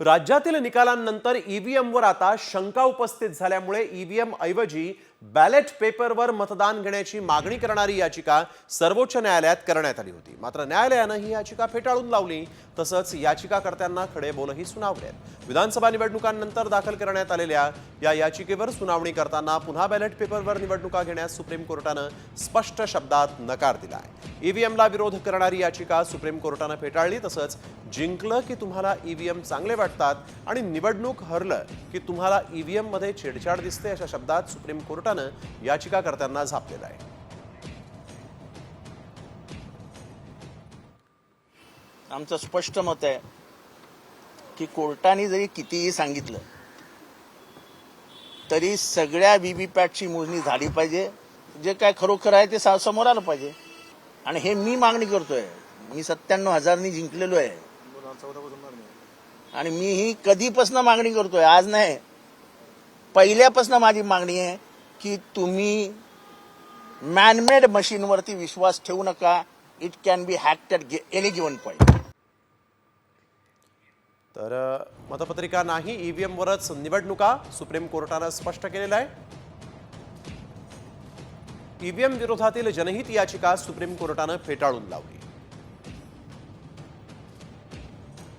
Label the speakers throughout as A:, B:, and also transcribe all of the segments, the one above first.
A: राज्यातील निकालांनंतर ईव्हीएमवर आता शंका उपस्थित झाल्यामुळे ईव्हीएम ऐवजी बॅलेट पेपरवर मतदान घेण्याची मागणी करणारी याचिका सर्वोच्च न्यायालयात करण्यात आली होती। मात्र न्यायालयाने ही याचिका फेटाळून लावली। तसंच याचिकाकर्त्यांना खडे बोलही सुनावले। विधानसभा निवडणुकांनंतर दाखल करण्यात आलेल्या या याचिकेवर सुनावणी करताना पुन्हा बॅलेट पेपरवर निवडणुका घेण्यास सुप्रीम कोर्टाने स्पष्ट शब्दात नकार दिला आहे। ईव्हीएमला विरोध करणारी याचिका सुप्रीम कोर्टाने फेटाळली। तसंच जिंकलं की तुम्हाला ईव्हीएम चांगले वाटतात आणि निवडणूक हरलं की तुम्हाला ईव्हीएम मध्ये छेडछाड दिसते अशा शब्दात सुप्रीम कोर्टाने याचिकाकर्त्यांना झापलेलं आहे।
B: आमचं स्पष्ट मत आहे की कोर्टाने जरी कितीही सांगितलं तरी सगळ्या व्हीव्हीपॅटची मोजणी झाली पाहिजे। जे काय खरोखर आहे ते समोर आलं पाहिजे आणि हे मी मागणी करतोय। मी 97,000नी जिंकलेलो आहे आणि मी ही कधीपासून मागणी करतोय, आज नाही, पहिल्यापासून माझी मागणी आहे की तुम्ही मॅनमेड मशीनवरती विश्वास ठेवू नका। It can be hacked at any given point.
A: तर मतपत्रिका नाही, ईव्हीएम वरच निवडणुका, सुप्रीम कोर्टाने स्पष्ट केलेलं आहे। ईव्हीएम विरोधातील जनहित याचिका सुप्रीम कोर्टाने फेटाळून लावली।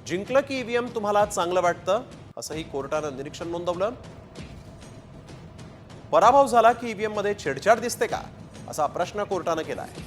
A: जिंकलं की ईव्हीएम तुम्हाला चांगलं वाटतं असंही कोर्टाने निरीक्षण नोंदवलं। पराभव झाला की ईव्हीएम मध्ये छेडछाड दिसते का असा प्रश्न कोर्टाने केला आहे।